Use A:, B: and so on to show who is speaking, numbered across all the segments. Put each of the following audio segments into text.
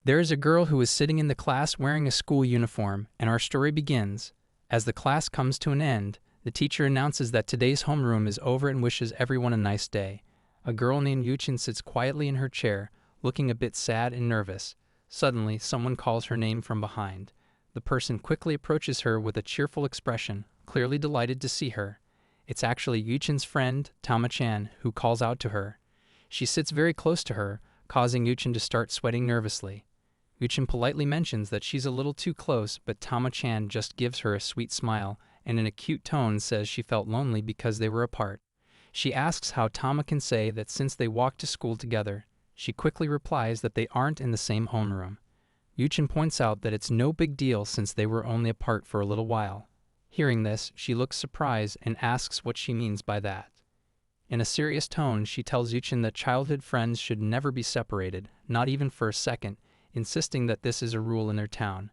A: There is a girl who is sitting in the class wearing a school uniform, and our story begins. As the class comes to an end, the teacher announces that today's homeroom is over and wishes everyone a nice day. A girl named Yuchin sits quietly in her chair, looking a bit sad and nervous. Suddenly, someone calls her name from behind. The person quickly approaches her with a cheerful expression, clearly delighted to see her. It's actually Yuchin's friend, Tama-chan, who calls out to her. She sits very close to her, causing Yuchin to start sweating nervously. Yuchin politely mentions that she's a little too close, but Tama-chan just gives her a sweet smile and in a cute tone says she felt lonely because they were apart. She asks how Tama can say that since they walked to school together. She quickly replies that they aren't in the same homeroom. Yuchin points out that it's no big deal since they were only apart for a little while. Hearing this, she looks surprised and asks what she means by that. In a serious tone, she tells Yuchin that childhood friends should never be separated, not even for a second, insisting that this is a rule in their town.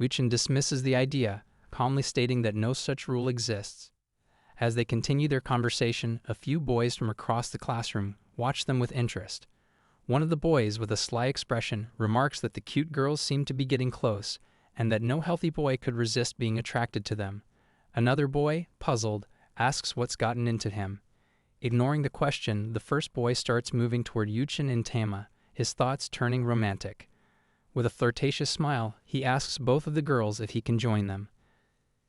A: Yuchin dismisses the idea, calmly stating that no such rule exists. As they continue their conversation, a few boys from across the classroom watch them with interest. One of the boys, with a sly expression, remarks that the cute girls seem to be getting close, and that no healthy boy could resist being attracted to them. Another boy, puzzled, asks what's gotten into him. Ignoring the question, the first boy starts moving toward Yuchin and Tama, his thoughts turning romantic. With a flirtatious smile, he asks both of the girls if he can join them.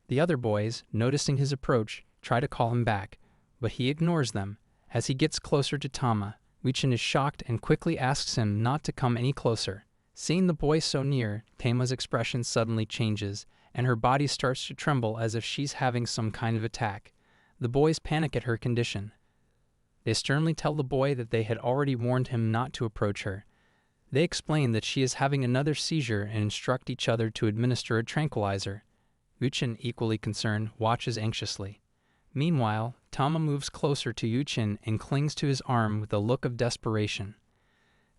A: The other boys, noticing his approach, try to call him back, but he ignores them. As he gets closer to Tama, Yuchin is shocked and quickly asks him not to come any closer. Seeing the boy so near, Tama's expression suddenly changes, and her body starts to tremble as if she's having some kind of attack. The boys panic at her condition. They sternly tell the boy that they had already warned him not to approach her. They explain that she is having another seizure and instruct each other to administer a tranquilizer. Yuchin, equally concerned, watches anxiously. Meanwhile, Tama moves closer to Yuchin and clings to his arm with a look of desperation.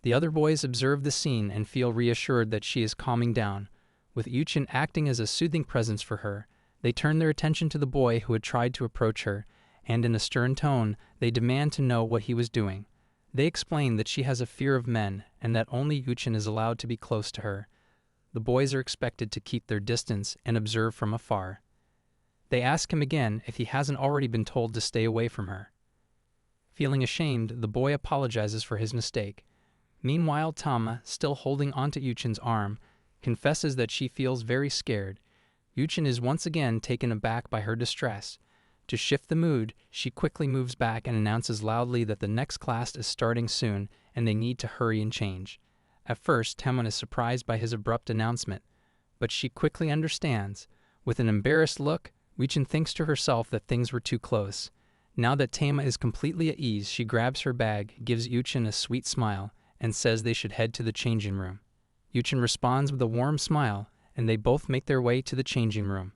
A: The other boys observe the scene and feel reassured that she is calming down. With Yuchin acting as a soothing presence for her, they turn their attention to the boy who had tried to approach her, and in a stern tone, they demand to know what he was doing. They explain that she has a fear of men and that only Yuchin is allowed to be close to her. The boys are expected to keep their distance and observe from afar. They ask him again if he hasn't already been told to stay away from her. Feeling ashamed, the boy apologizes for his mistake. Meanwhile, Tama, still holding onto Yuchin's arm, confesses that she feels very scared. Yuchin is once again taken aback by her distress. To shift the mood, she quickly moves back and announces loudly that the next class is starting soon and they need to hurry and change. At first, Tama is surprised by his abrupt announcement, but she quickly understands. With an embarrassed look, Yuchin thinks to herself that things were too close. Now that Tama is completely at ease, she grabs her bag, gives Yuchin a sweet smile, and says they should head to the changing room. Yuchin responds with a warm smile, and they both make their way to the changing room.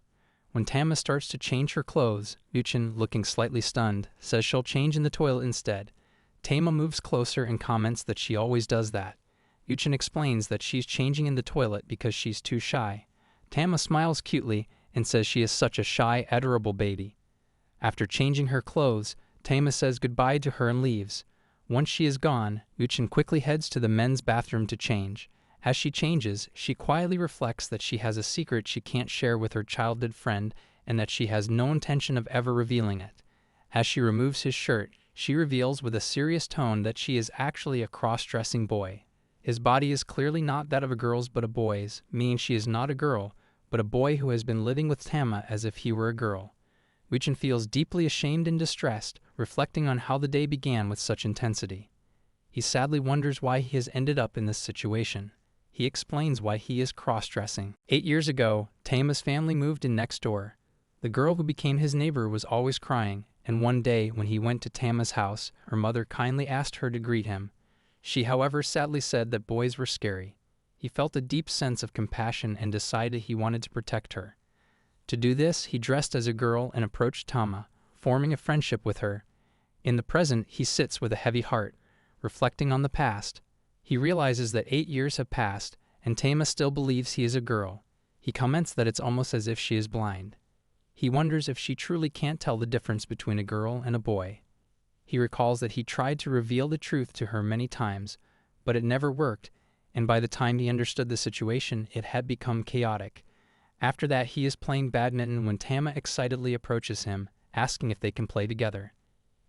A: When Tama starts to change her clothes, Yuchin, looking slightly stunned, says she'll change in the toilet instead. Tama moves closer and comments that she always does that. Yuchin explains that she's changing in the toilet because she's too shy. Tama smiles cutely and says she is such a shy, adorable baby. After changing her clothes, Tama says goodbye to her and leaves. Once she is gone, Yuchin quickly heads to the men's bathroom to change. As she changes, she quietly reflects that she has a secret she can't share with her childhood friend and that she has no intention of ever revealing it. As she removes his shirt, she reveals with a serious tone that she is actually a cross-dressing boy. His body is clearly not that of a girl's but a boy's, meaning she is not a girl, but a boy who has been living with Tama as if he were a girl. Yuchin feels deeply ashamed and distressed, reflecting on how the day began with such intensity. He sadly wonders why he has ended up in this situation. He explains why he is cross-dressing. 8 years ago, Tama's family moved in next door. The girl who became his neighbor was always crying, and one day when he went to Tama's house, her mother kindly asked her to greet him. She, however, sadly said that boys were scary. He felt a deep sense of compassion and decided he wanted to protect her. To do this, he dressed as a girl and approached Tama, forming a friendship with her. In the present, he sits with a heavy heart, reflecting on the past. He realizes that 8 years have passed, and Tama still believes he is a girl. He comments that it's almost as if she is blind. He wonders if she truly can't tell the difference between a girl and a boy. He recalls that he tried to reveal the truth to her many times, but it never worked, and by the time he understood the situation, it had become chaotic. After that, he is playing badminton when Tama excitedly approaches him, asking if they can play together.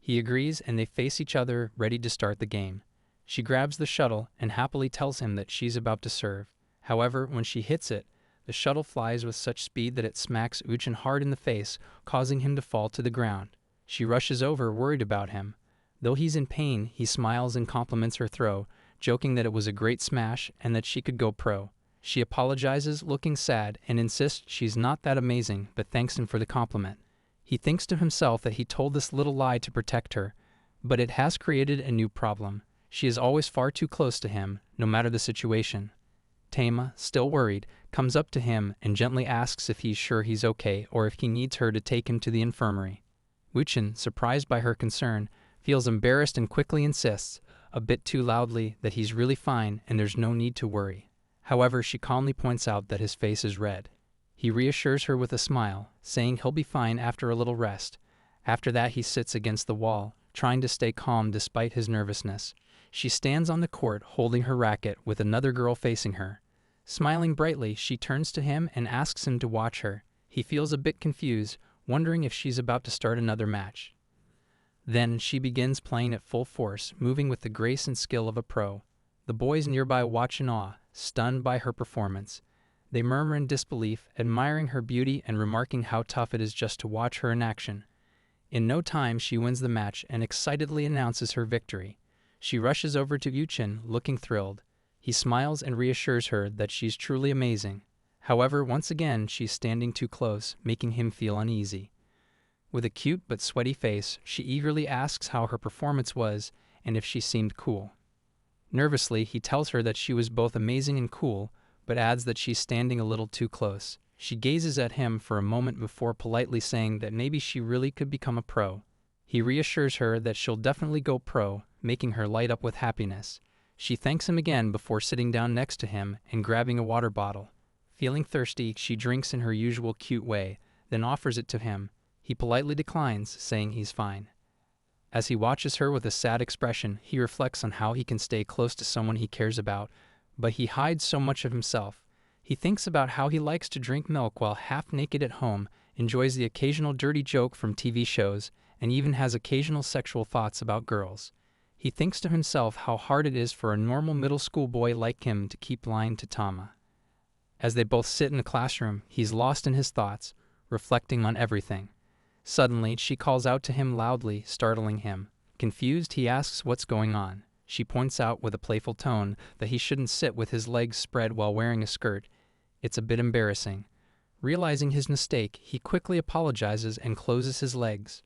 A: He agrees and they face each other, ready to start the game. She grabs the shuttle and happily tells him that she's about to serve. However, when she hits it, the shuttle flies with such speed that it smacks Uchin hard in the face, causing him to fall to the ground. She rushes over, worried about him. Though he's in pain, he smiles and compliments her throw, joking that it was a great smash and that she could go pro. She apologizes, looking sad, and insists she's not that amazing, but thanks him for the compliment. He thinks to himself that he told this little lie to protect her, but it has created a new problem. She is always far too close to him, no matter the situation. Tama, still worried, comes up to him and gently asks if he's sure he's okay or if he needs her to take him to the infirmary. Uchin, surprised by her concern, feels embarrassed and quickly insists, a bit too loudly, that he's really fine and there's no need to worry. However, she calmly points out that his face is red. He reassures her with a smile, saying he'll be fine after a little rest. After that, he sits against the wall, trying to stay calm despite his nervousness. She stands on the court holding her racket with another girl facing her. Smiling brightly, she turns to him and asks him to watch her. He feels a bit confused, wondering if she's about to start another match. Then she begins playing at full force, moving with the grace and skill of a pro. The boys nearby watch in awe, stunned by her performance. They murmur in disbelief, admiring her beauty and remarking how tough it is just to watch her in action. In no time, she wins the match and excitedly announces her victory. She rushes over to Uchin, looking thrilled. He smiles and reassures her that she's truly amazing. However, once again, she's standing too close, making him feel uneasy. With a cute but sweaty face, she eagerly asks how her performance was and if she seemed cool. Nervously, he tells her that she was both amazing and cool, but adds that she's standing a little too close. She gazes at him for a moment before politely saying that maybe she really could become a pro. He reassures her that she'll definitely go pro, making her light up with happiness. She thanks him again before sitting down next to him and grabbing a water bottle. Feeling thirsty, she drinks in her usual cute way, then offers it to him. He politely declines, saying he's fine. As he watches her with a sad expression, he reflects on how he can stay close to someone he cares about, but he hides so much of himself. He thinks about how he likes to drink milk while half naked at home, enjoys the occasional dirty joke from TV shows, and even has occasional sexual thoughts about girls. He thinks to himself how hard it is for a normal middle school boy like him to keep lying to Tama. As they both sit in the classroom, he's lost in his thoughts, reflecting on everything. Suddenly, she calls out to him loudly, startling him. Confused, he asks what's going on. She points out with a playful tone that he shouldn't sit with his legs spread while wearing a skirt. It's a bit embarrassing. Realizing his mistake, he quickly apologizes and closes his legs.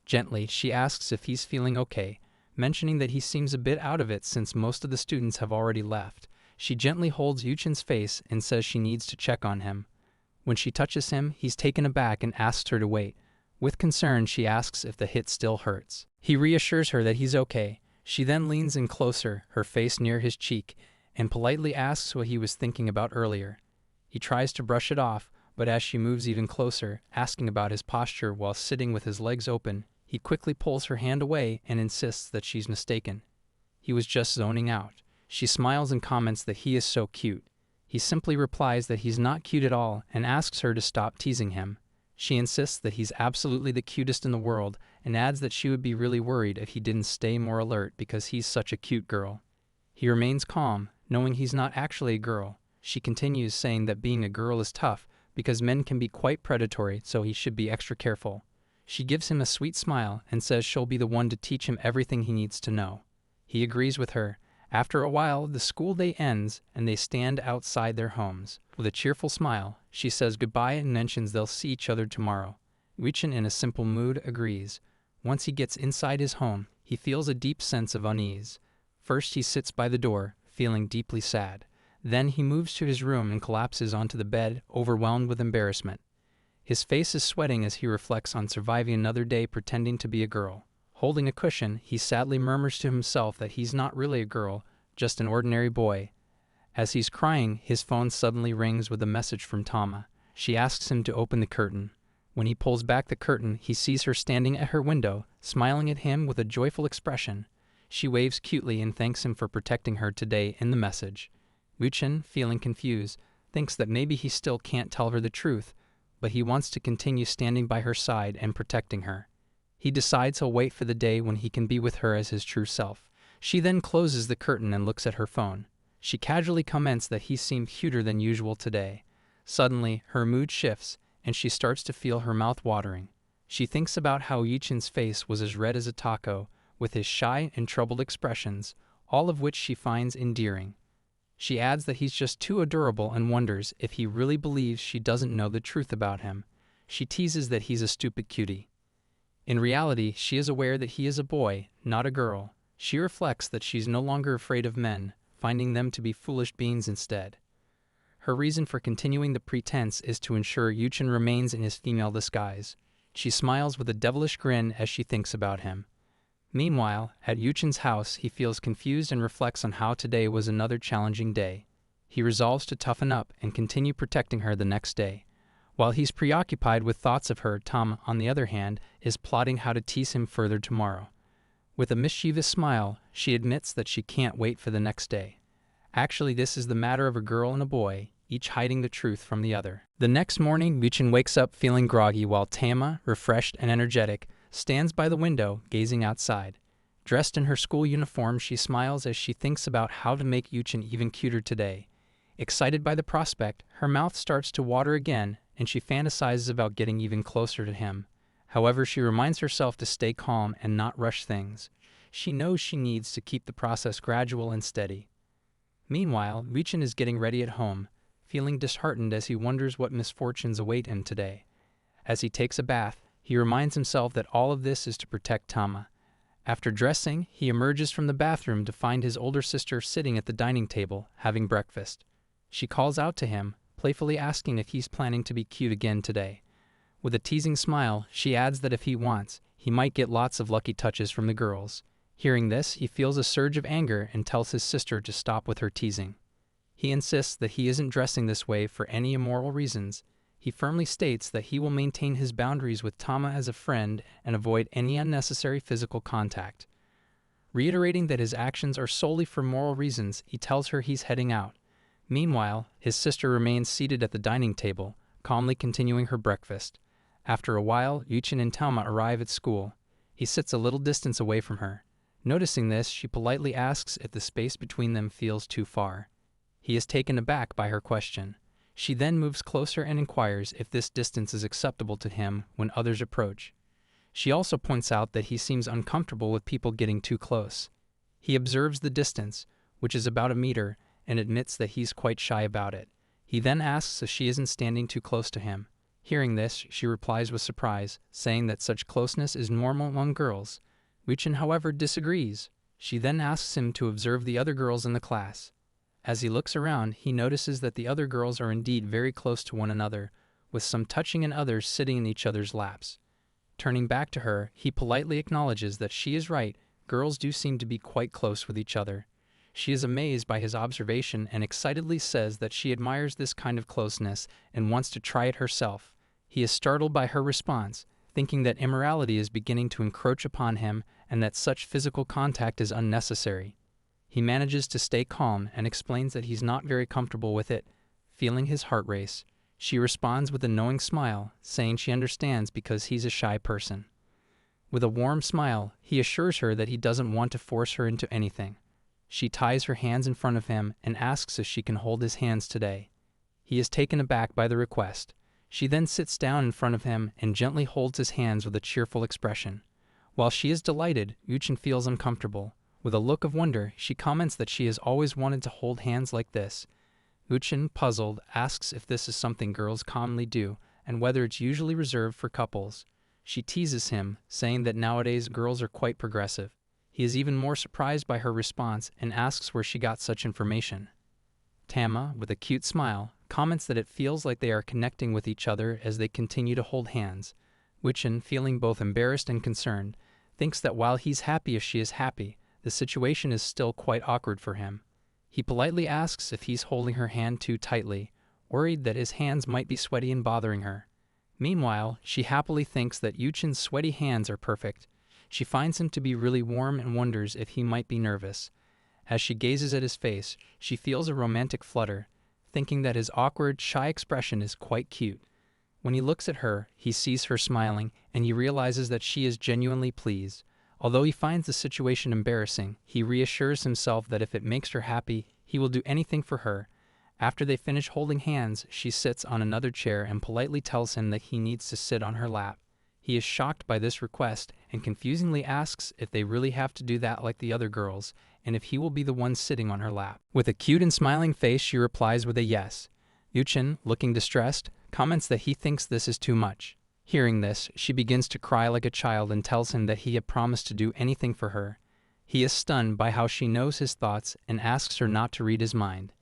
A: Gently, she asks if he's feeling okay, mentioning that he seems a bit out of it since most of the students have already left. She gently holds Uchin's face and says she needs to check on him. When she touches him, he's taken aback and asks her to wait. With concern, she asks if the hit still hurts. He reassures her that he's okay. She then leans in closer, her face near his cheek, and politely asks what he was thinking about earlier. He tries to brush it off, but as she moves even closer, asking about his posture while sitting with his legs open, he quickly pulls her hand away and insists that she's mistaken. He was just zoning out. She smiles and comments that he is so cute. He simply replies that he's not cute at all and asks her to stop teasing him. She insists that he's absolutely the cutest in the world and adds that she would be really worried if he didn't stay more alert because he's such a cute girl. He remains calm, knowing he's not actually a girl. She continues saying that being a girl is tough because men can be quite predatory, so he should be extra careful. She gives him a sweet smile and says she'll be the one to teach him everything he needs to know. He agrees with her. After a while, the school day ends and they stand outside their homes. With a cheerful smile, she says goodbye and mentions they'll see each other tomorrow. Uchin, in a simple mood, agrees. Once he gets inside his home, he feels a deep sense of unease. First, he sits by the door, feeling deeply sad. Then he moves to his room and collapses onto the bed, overwhelmed with embarrassment. His face is sweating as he reflects on surviving another day pretending to be a girl. Holding a cushion, he sadly murmurs to himself that he's not really a girl, just an ordinary boy. As he's crying, his phone suddenly rings with a message from Tama. She asks him to open the curtain. When he pulls back the curtain, he sees her standing at her window, smiling at him with a joyful expression. She waves cutely and thanks him for protecting her today in the message. Wuchen, feeling confused, thinks that maybe he still can't tell her the truth, but he wants to continue standing by her side and protecting her. He decides he'll wait for the day when he can be with her as his true self. She then closes the curtain and looks at her phone. She casually comments that he seemed cuter than usual today. Suddenly, her mood shifts, and she starts to feel her mouth watering. She thinks about how Yuchen's face was as red as a taco, with his shy and troubled expressions, all of which she finds endearing. She adds that he's just too adorable and wonders if he really believes she doesn't know the truth about him. She teases that he's a stupid cutie. In reality, she is aware that he is a boy, not a girl. She reflects that she's no longer afraid of men, finding them to be foolish beings instead. Her reason for continuing the pretense is to ensure Yuchen remains in his female disguise. She smiles with a devilish grin as she thinks about him. Meanwhile, at Yuchen's house, he feels confused and reflects on how today was another challenging day. He resolves to toughen up and continue protecting her the next day. While he's preoccupied with thoughts of her, Tom, on the other hand, is plotting how to tease him further tomorrow. With a mischievous smile, she admits that she can't wait for the next day. Actually, this is the matter of a girl and a boy, each hiding the truth from the other. The next morning, Yuchen wakes up feeling groggy while Tama, refreshed and energetic, stands by the window, gazing outside. Dressed in her school uniform, she smiles as she thinks about how to make Yuchen even cuter today. Excited by the prospect, her mouth starts to water again, and she fantasizes about getting even closer to him. However, she reminds herself to stay calm and not rush things. She knows she needs to keep the process gradual and steady. Meanwhile, Yuchen is getting ready at home, feeling disheartened as he wonders what misfortunes await him today. As he takes a bath, he reminds himself that all of this is to protect Tama. After dressing, he emerges from the bathroom to find his older sister sitting at the dining table, having breakfast. She calls out to him, playfully asking if he's planning to be cute again today. With a teasing smile, she adds that if he wants, he might get lots of lucky touches from the girls. Hearing this, he feels a surge of anger and tells his sister to stop with her teasing. He insists that he isn't dressing this way for any immoral reasons. He firmly states that he will maintain his boundaries with Tama as a friend and avoid any unnecessary physical contact. Reiterating that his actions are solely for moral reasons, he tells her he's heading out. Meanwhile, his sister remains seated at the dining table, calmly continuing her breakfast. After a while, Yuchen and Tama arrive at school. He sits a little distance away from her. Noticing this, she politely asks if the space between them feels too far. He is taken aback by her question. She then moves closer and inquires if this distance is acceptable to him when others approach. She also points out that he seems uncomfortable with people getting too close. He observes the distance, which is about a meter, and admits that he's quite shy about it. He then asks if she isn't standing too close to him. Hearing this, she replies with surprise, saying that such closeness is normal among girls. Yuchen, however, disagrees. She then asks him to observe the other girls in the class. As he looks around, he notices that the other girls are indeed very close to one another, with some touching and others sitting in each other's laps. Turning back to her, he politely acknowledges that she is right, girls do seem to be quite close with each other. She is amazed by his observation and excitedly says that she admires this kind of closeness and wants to try it herself. He is startled by her response, thinking that immorality is beginning to encroach upon him and that such physical contact is unnecessary. He manages to stay calm and explains that he's not very comfortable with it. Feeling his heart race, she responds with a knowing smile, saying she understands because he's a shy person. With a warm smile, he assures her that he doesn't want to force her into anything. She ties her hands in front of him and asks if she can hold his hands today. He is taken aback by the request. She then sits down in front of him and gently holds his hands with a cheerful expression. While she is delighted, Yuchen feels uncomfortable. With a look of wonder, she comments that she has always wanted to hold hands like this. Yuchen, puzzled, asks if this is something girls commonly do and whether it's usually reserved for couples. She teases him, saying that nowadays girls are quite progressive. He is even more surprised by her response and asks where she got such information. Tama, with a cute smile, comments that it feels like they are connecting with each other as they continue to hold hands. Yuchen, feeling both embarrassed and concerned, thinks that while he's happy if she is happy, the situation is still quite awkward for him. He politely asks if he's holding her hand too tightly, worried that his hands might be sweaty and bothering her. Meanwhile, she happily thinks that Yuchen's sweaty hands are perfect. She finds him to be really warm and wonders if he might be nervous. As she gazes at his face, she feels a romantic flutter, thinking that his awkward, shy expression is quite cute. When he looks at her, he sees her smiling, and he realizes that she is genuinely pleased. Although he finds the situation embarrassing, he reassures himself that if it makes her happy, he will do anything for her. After they finish holding hands, she sits on another chair and politely tells him that he needs to sit on her lap. He is shocked by this request and confusingly asks if they really have to do that like the other girls, and if he will be the one sitting on her lap. With a cute and smiling face, she replies with a yes. Yuchen, looking distressed, comments that he thinks this is too much. Hearing this, she begins to cry like a child and tells him that he had promised to do anything for her. He is stunned by how she knows his thoughts and asks her not to read his mind.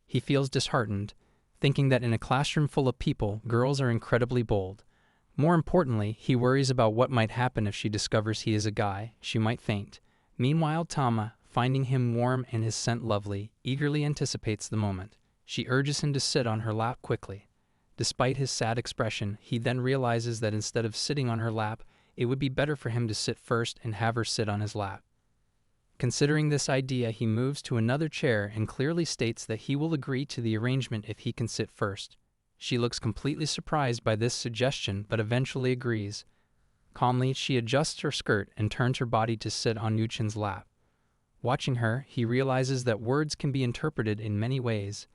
A: He feels disheartened, thinking that in a classroom full of people, girls are incredibly bold. More importantly, he worries about what might happen if she discovers he is a guy. She might faint. Meanwhile, Tama, finding him warm and his scent lovely, eagerly anticipates the moment. She urges him to sit on her lap quickly. Despite his sad expression, he then realizes that instead of sitting on her lap, it would be better for him to sit first and have her sit on his lap. Considering this idea, he moves to another chair and clearly states that he will agree to the arrangement if he can sit first. She looks completely surprised by this suggestion, but eventually agrees. Calmly, she adjusts her skirt and turns her body to sit on Yuchen's lap. Watching her, he realizes that words can be interpreted in many ways.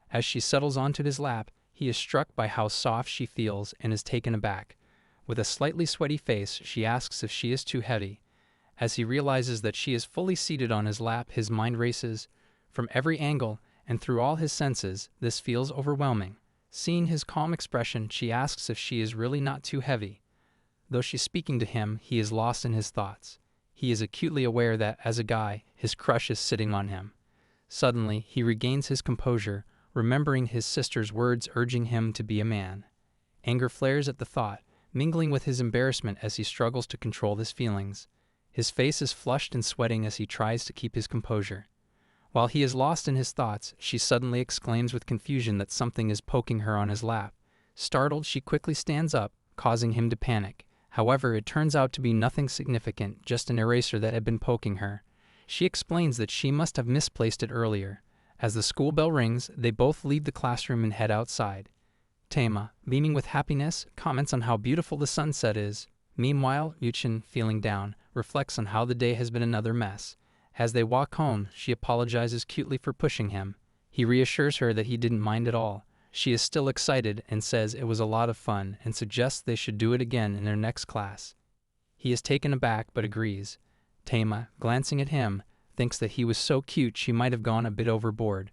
A: As she settles onto his lap, he is struck by how soft she feels and is taken aback. With a slightly sweaty face, she asks if she is too heavy. As he realizes that she is fully seated on his lap, his mind races. From every angle and through all his senses, this feels overwhelming. Seeing his calm expression, she asks if she is really not too heavy. Though she's speaking to him, he is lost in his thoughts. He is acutely aware that, as a guy, his crush is sitting on him. Suddenly, he regains his composure, remembering his sister's words urging him to be a man. Anger flares at the thought, mingling with his embarrassment as he struggles to control his feelings. His face is flushed and sweating as he tries to keep his composure. While he is lost in his thoughts, she suddenly exclaims with confusion that something is poking her on his lap. Startled, she quickly stands up, causing him to panic. However, it turns out to be nothing significant, just an eraser that had been poking her. She explains that she must have misplaced it earlier. As the school bell rings, they both leave the classroom and head outside. Tama, beaming with happiness, comments on how beautiful the sunset is. Meanwhile, Yuchen, feeling down, reflects on how the day has been another mess. As they walk home, she apologizes cutely for pushing him. He reassures her that he didn't mind at all. She is still excited and says it was a lot of fun and suggests they should do it again in their next class. He is taken aback but agrees. Tama, glancing at him, thinks that he was so cute she might have gone a bit overboard.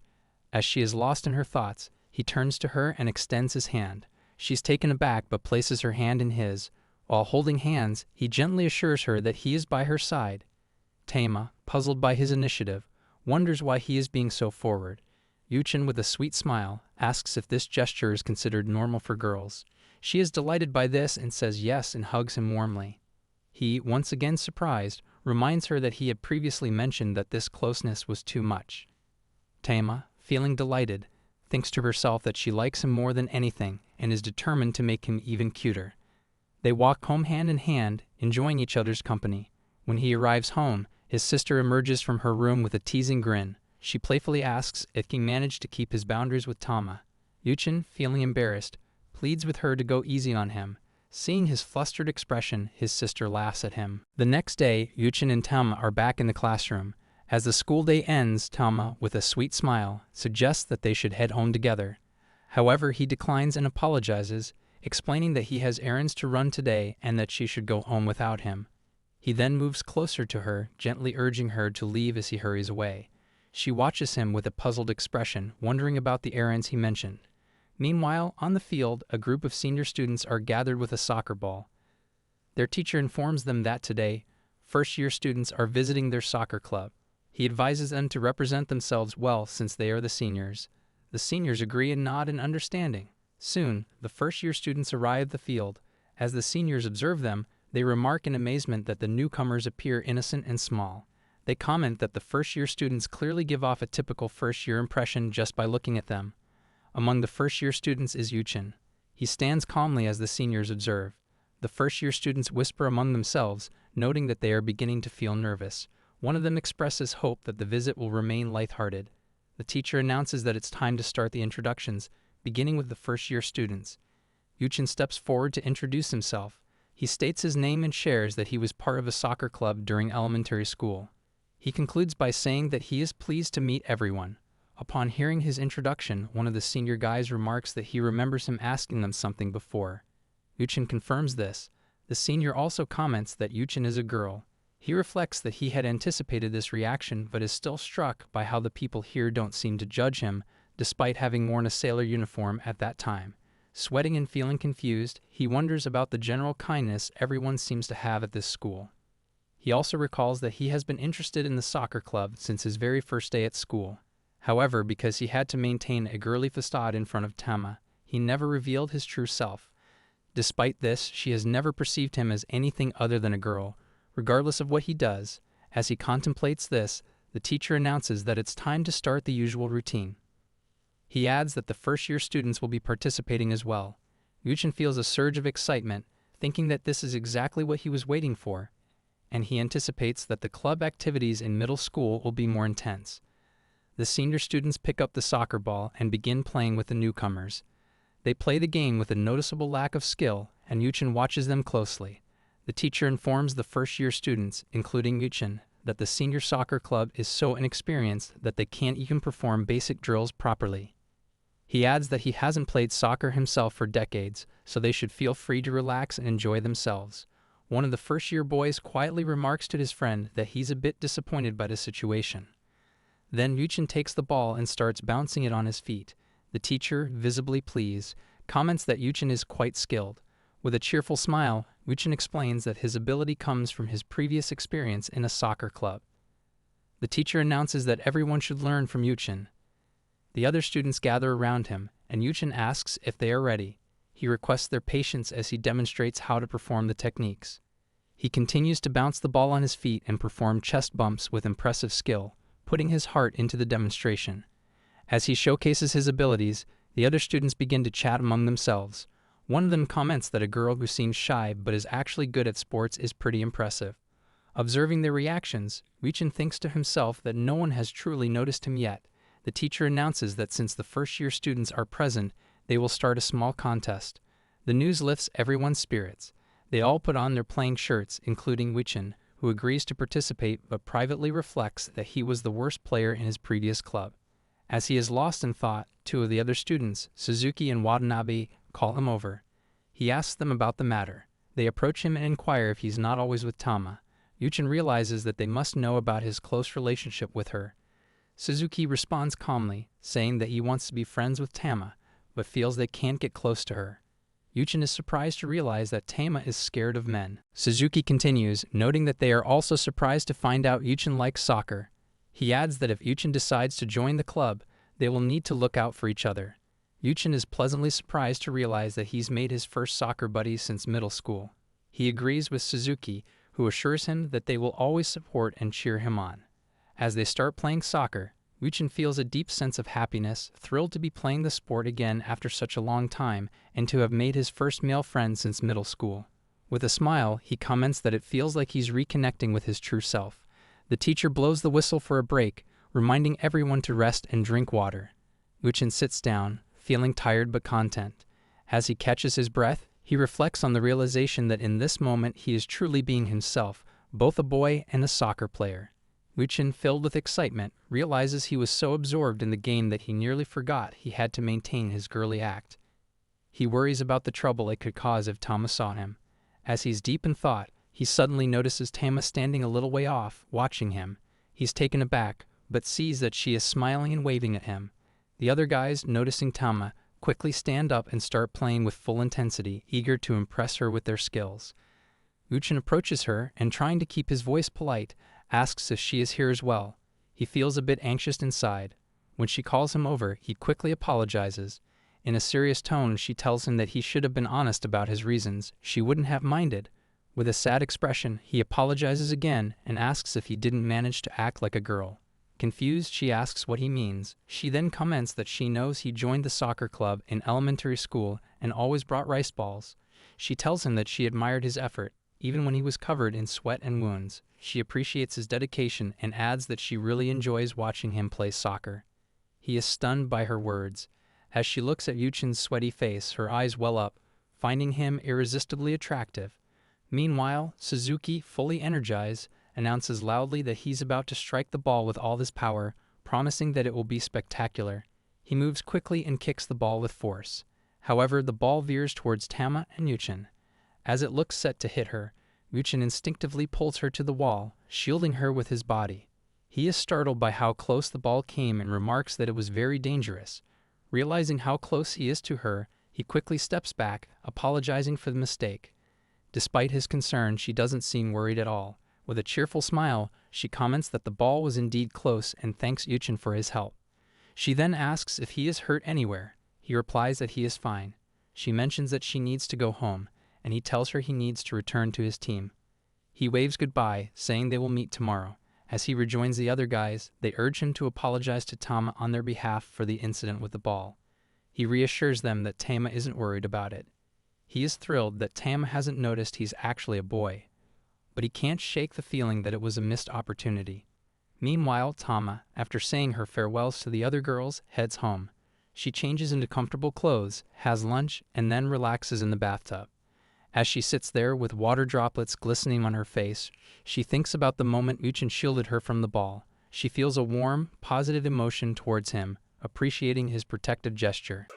A: As she is lost in her thoughts, he turns to her and extends his hand. She's taken aback but places her hand in his. While holding hands, he gently assures her that he is by her side. Tama, puzzled by his initiative, wonders why he is being so forward. Yuchen, with a sweet smile, asks if this gesture is considered normal for girls. She is delighted by this and says yes and hugs him warmly. He, once again surprised, reminds her that he had previously mentioned that this closeness was too much. Tama, feeling delighted, thinks to herself that she likes him more than anything and is determined to make him even cuter. They walk home hand in hand, enjoying each other's company. When he arrives home, his sister emerges from her room with a teasing grin. She playfully asks if he managed to keep his boundaries with Tama. Yuchen, feeling embarrassed, pleads with her to go easy on him. Seeing his flustered expression, his sister laughs at him. The next day, Yuchen and Tama are back in the classroom. As the school day ends, Tama, with a sweet smile, suggests that they should head home together. However, he declines and apologizes, explaining that he has errands to run today and that she should go home without him. He then moves closer to her, gently urging her to leave as he hurries away. She watches him with a puzzled expression, wondering about the errands he mentioned. Meanwhile, on the field, a group of senior students are gathered with a soccer ball. Their teacher informs them that today, first-year students are visiting their soccer club. He advises them to represent themselves well since they are the seniors. The seniors agree and nod in understanding. Soon, the first-year students arrive at the field. As the seniors observe them, they remark in amazement that the newcomers appear innocent and small. They comment that the first-year students clearly give off a typical first-year impression just by looking at them. Among the first-year students is Yuchen. He stands calmly as the seniors observe. The first-year students whisper among themselves, noting that they are beginning to feel nervous. One of them expresses hope that the visit will remain lighthearted. The teacher announces that it's time to start the introductions, beginning with the first-year students. Yuchin steps forward to introduce himself. He states his name and shares that he was part of a soccer club during elementary school. He concludes by saying that he is pleased to meet everyone. Upon hearing his introduction, one of the senior guys remarks that he remembers him asking them something before. Yuchin confirms this. The senior also comments that Yuchin is a girl. He reflects that he had anticipated this reaction but is still struck by how the people here don't seem to judge him, despite having worn a sailor uniform at that time. Sweating and feeling confused, he wonders about the general kindness everyone seems to have at this school. He also recalls that he has been interested in the soccer club since his very first day at school. However, because he had to maintain a girly facade in front of Tama, he never revealed his true self. Despite this, she has never perceived him as anything other than a girl, regardless of what he does. As he contemplates this, the teacher announces that it's time to start the usual routine. He adds that the first-year students will be participating as well. Yuchin feels a surge of excitement, thinking that this is exactly what he was waiting for, and he anticipates that the club activities in middle school will be more intense. The senior students pick up the soccer ball and begin playing with the newcomers. They play the game with a noticeable lack of skill, and Yuchin watches them closely. The teacher informs the first-year students, including Yuchin, that the senior soccer club is so inexperienced that they can't even perform basic drills properly. He adds that he hasn't played soccer himself for decades, so they should feel free to relax and enjoy themselves. One of the first-year boys quietly remarks to his friend that he's a bit disappointed by the situation. Then Yuchin takes the ball and starts bouncing it on his feet. The teacher, visibly pleased, comments that Yuchin is quite skilled. With a cheerful smile, Yuchin explains that his ability comes from his previous experience in a soccer club. The teacher announces that everyone should learn from Yuchin. The other students gather around him, and Yuchin asks if they are ready. He requests their patience as he demonstrates how to perform the techniques. He continues to bounce the ball on his feet and perform chest bumps with impressive skill, putting his heart into the demonstration. As he showcases his abilities, the other students begin to chat among themselves. One of them comments that a girl who seems shy but is actually good at sports is pretty impressive. Observing their reactions, Yuchin thinks to himself that no one has truly noticed him yet. The teacher announces that since the first-year students are present, they will start a small contest. The news lifts everyone's spirits. They all put on their playing shirts, including Yuchin, who agrees to participate but privately reflects that he was the worst player in his previous club. As he is lost in thought, two of the other students, Suzuki and Watanabe, call him over. He asks them about the matter. They approach him and inquire if he's not always with Tama. Yuchin realizes that they must know about his close relationship with her. Suzuki responds calmly, saying that he wants to be friends with Tama, but feels they can't get close to her. Yuchin is surprised to realize that Tama is scared of men. Suzuki continues, noting that they are also surprised to find out Yuchin likes soccer. He adds that if Yuchin decides to join the club, they will need to look out for each other. Yuchin is pleasantly surprised to realize that he's made his first soccer buddy since middle school. He agrees with Suzuki, who assures him that they will always support and cheer him on. As they start playing soccer, Yuchin feels a deep sense of happiness, thrilled to be playing the sport again after such a long time and to have made his first male friend since middle school. With a smile, he comments that it feels like he's reconnecting with his true self. The teacher blows the whistle for a break, reminding everyone to rest and drink water. Yuchin sits down, feeling tired but content. As he catches his breath, he reflects on the realization that in this moment he is truly being himself, both a boy and a soccer player. Yuchin, filled with excitement, realizes he was so absorbed in the game that he nearly forgot he had to maintain his girly act. He worries about the trouble it could cause if Tama saw him. As he's deep in thought, he suddenly notices Tama standing a little way off, watching him. He's taken aback, but sees that she is smiling and waving at him. The other guys, noticing Tama, quickly stand up and start playing with full intensity, eager to impress her with their skills. Yuchin approaches her and, trying to keep his voice polite, asks if she is here as well. He feels a bit anxious inside. When she calls him over, he quickly apologizes. In a serious tone, she tells him that he should have been honest about his reasons. She wouldn't have minded. With a sad expression, he apologizes again and asks if he didn't manage to act like a girl. Confused, she asks what he means. She then comments that she knows he joined the soccer club in elementary school and always brought rice balls. She tells him that she admired his effort, even when he was covered in sweat and wounds. She appreciates his dedication and adds that she really enjoys watching him play soccer. He is stunned by her words. As she looks at Yuchin's sweaty face, her eyes well up, finding him irresistibly attractive. Meanwhile, Suzuki, fully energized, announces loudly that he's about to strike the ball with all his power, promising that it will be spectacular. He moves quickly and kicks the ball with force. However, the ball veers towards Tama and Yuchin. As it looks set to hit her, Yuchin instinctively pulls her to the wall, shielding her with his body. He is startled by how close the ball came and remarks that it was very dangerous. Realizing how close he is to her, he quickly steps back, apologizing for the mistake. Despite his concern, she doesn't seem worried at all. With a cheerful smile, she comments that the ball was indeed close and thanks Yuchin for his help. She then asks if he is hurt anywhere. He replies that he is fine. She mentions that she needs to go home, and he tells her he needs to return to his team. He waves goodbye, saying they will meet tomorrow. As he rejoins the other guys, they urge him to apologize to Tama on their behalf for the incident with the ball. He reassures them that Tama isn't worried about it. He is thrilled that Tama hasn't noticed he's actually a boy, but he can't shake the feeling that it was a missed opportunity. Meanwhile, Tama, after saying her farewells to the other girls, heads home. She changes into comfortable clothes, has lunch, and then relaxes in the bathtub. As she sits there with water droplets glistening on her face, she thinks about the moment Yuchin shielded her from the ball. She feels a warm, positive emotion towards him, appreciating his protective gesture.